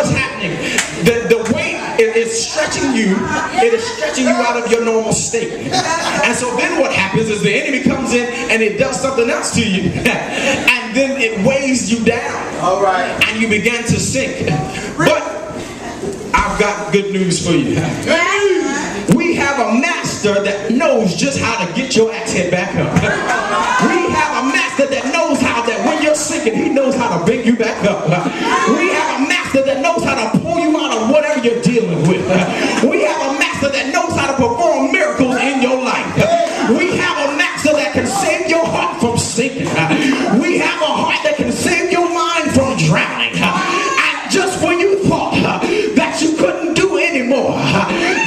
what's happening. The weight is stretching you. It is stretching you out of your normal state. And so then what happens is the enemy comes in and it does something else to you. And then it weighs you down. All right. And you begin to sink. But I've got good news for you. We have a master that knows just how to get your axe head back up. We have a master that knows how that when you're sinking, he knows how to bring you back up. We have a master that knows how to pull you out of whatever you're dealing with. We have a master that knows how to perform miracles in your life. We have a master that can save your heart from sinking. We have a heart that can save your mind from drowning. And just when you thought that you couldn't do anymore,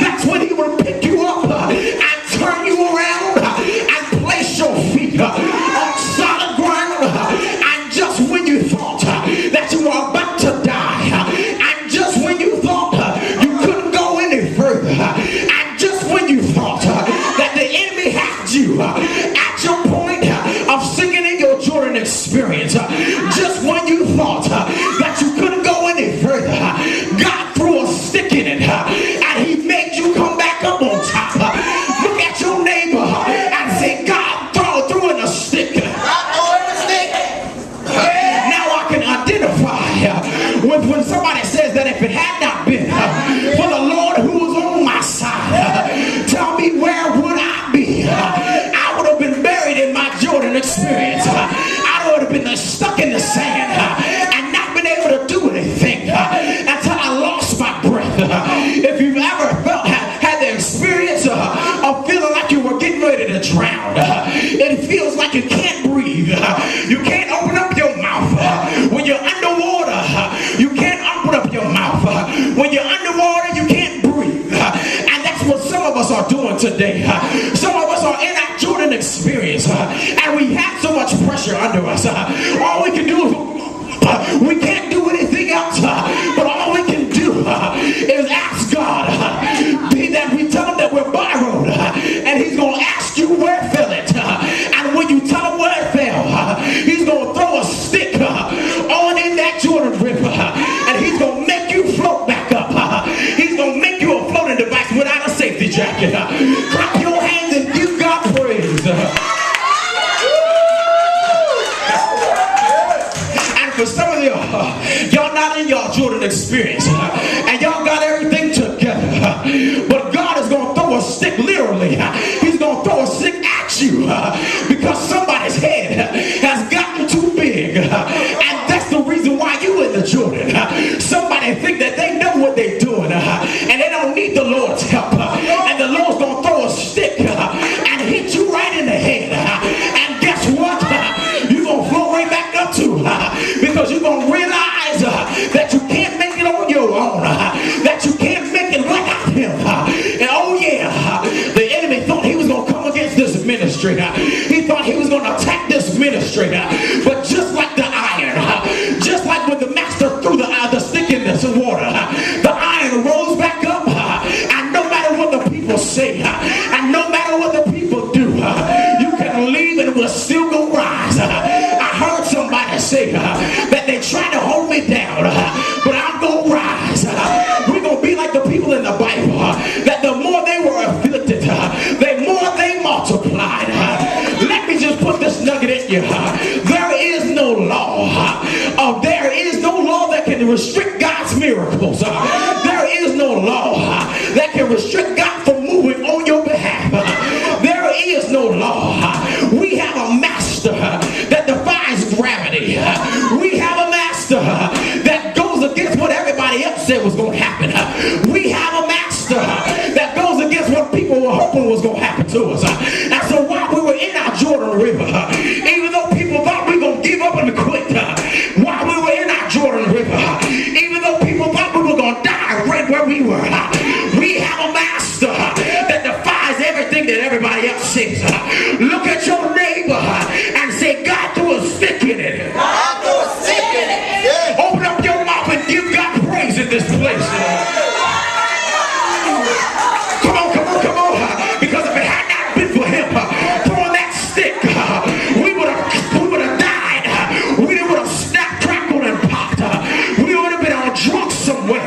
that's when he will pick you up and turn you around and place your feet on solid ground. And just when you thought that you were about to die, and just when you thought you couldn't go any further, and just when you thought that the enemy had you at your point of sinking in your Jordan experience, just when you thought that you couldn't go any further, God threw a stick in it and he made you come back up on top. Look at your neighbor and say, God threw in a stick. Now I can identify with when somebody says that if it had not been for the Lord who was on my side, tell me where would I be? I would have been buried in my Jordan experience. I would have been stuck in the sand and not been able to do anything until I lost my breath. If you've ever had the experience of feeling like you were getting ready to drown, it feels like you can't breathe. You can't open up your mouth. When you're underwater, you can't open up your mouth. When you're underwater, you can't breathe. And that's what some of us are doing today. Some of us are in our Jordan experience, and we have so much pressure under us. All we can do is we can't do anything else, but all we can do is ask God. Be that we tell him that we're borrowed, and he's going to ask you where fell it. And when you tell him where it fell, he's going to throw a stick on in that Jordan River, and he's going to make you float back up. He's going to make you a floating device without a safety jacket. Clap your hands and give God praise. For some of y'all not in y'all Jordan experience, and y'all got everything together, but God is going to throw a stick, literally. He's going to throw a stick at you because somebody's head has gotten too big, and that's the reason why you in the Jordan. Somebody think that they know what they're doing, and they don't need the Lord's help, and the Lord's going to throw a stick and hit you right in the head, and guess what? You're going to float right back up to, because you're going to realize that you can't make it on your own, that you can't make it without him. And oh yeah, the enemy thought he was going to come against this ministry. He thought he was going to attack this ministry. But just like the iron, just like when the master threw the stick in this water, the iron rose back up, and no matter what the people say, and no matter what the people do, you can leave and it will still go rise. I heard somebody say that they tried to hold me down, but I'm going to rise. We're going to be like the people in the Bible, that the more they were afflicted, the more they multiplied. Let me just put this nugget in you. There is no law. There is no law that can restrict God's miracles. There is no law that can restrict God from moving on your behalf. There is no law. We have a master that defies gravity. We have a master that goes against what everybody else said was going to happen. We have a master that goes against what people were hoping was going to happen to us. And so while we were in our Jordan River, even though people thought we were going to give up and quit, while we were in our Jordan River, even though people thought we were going to die right where we were, we have a master that defies everything that everybody else says. Look at your neighbor and say, God threw a stick in it. God threw a stick in it. Yeah. Open up your mouth and give God praise in this place. Come on. Because if it had not been for him throwing that stick, we would have died. We would have snapped, crackled, and popped. We would have been on drunk somewhere.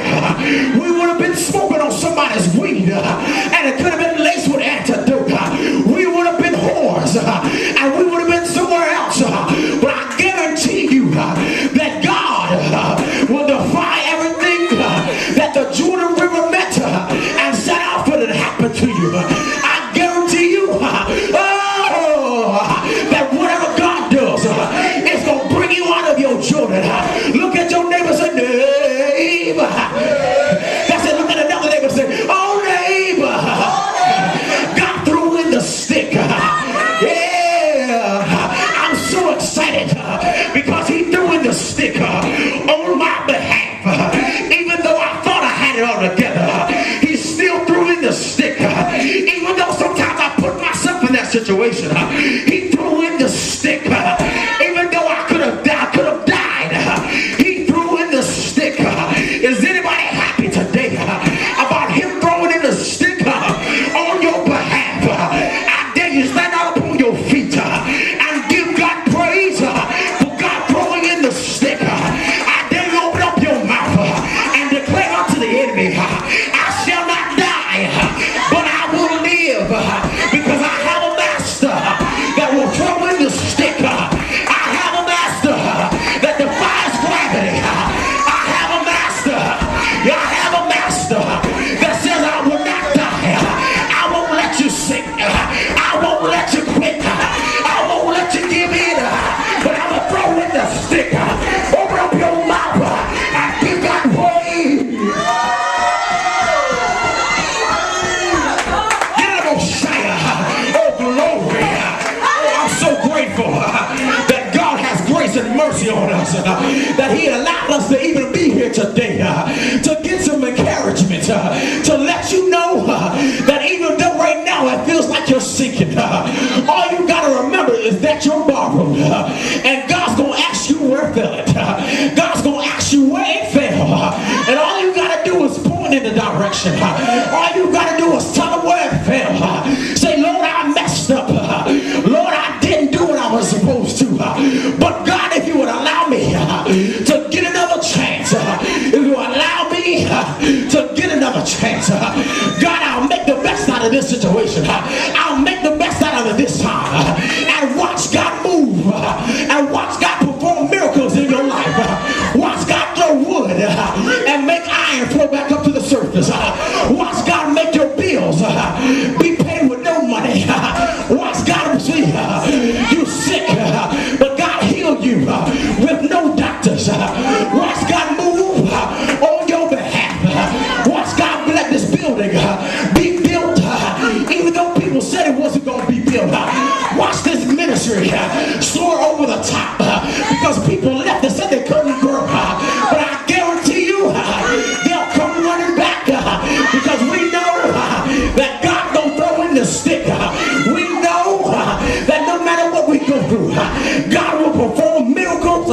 situation. He threw in the stick. Even though I could have died, he threw in the stick. Is anybody happy today about him throwing in the stick on your behalf? I dare you stand out upon your feet and give God praise for God throwing in the stick. I dare you open up your mouth and declare unto the enemy, I shall not die, but I will live, because I have a master that will throw in the stick. I have a master that defies gravity. I have a master. I have a master that says I will not die. I won't let you sink. I won't let you quit. I won't let you give in. But I'm going to throw in the stick. Open up your mouth and give God praise. Oh, glory. Oh, I'm so grateful that God has grace and mercy on us, that he allowed us to even be here today, to get some encouragement, to let you know that even though right now it feels like you're sinking, all you got to remember is that you're borrowed, and God's going to ask you where it fell at. God's going to ask you where it fell, and all you got to do is point in the direction. All you got to do is tell him where it fell. Say, Lord, I messed up. Lord, I didn't do what I was supposed to. But God, if you would allow me to get another chance, if you allow me to get another chance, God, I'll make the best out of this situation. I'll make the best out of it this time. And watch God move. And watch God perform miracles in your life. Watch God throw wood and make iron flow back up to the surface. Watch God make your bills be paid with no money. Watch God see you sick, but God heal you with no doctors. Watch God move on your behalf. Watch God let this building be built, even though people said it wasn't going to be built. Watch this ministry soar over the top, because people left and said they couldn't grow. But I guarantee you, they'll come running back, because we know that God don't throw in the stick. We know that no matter what we go through, God will perform miracles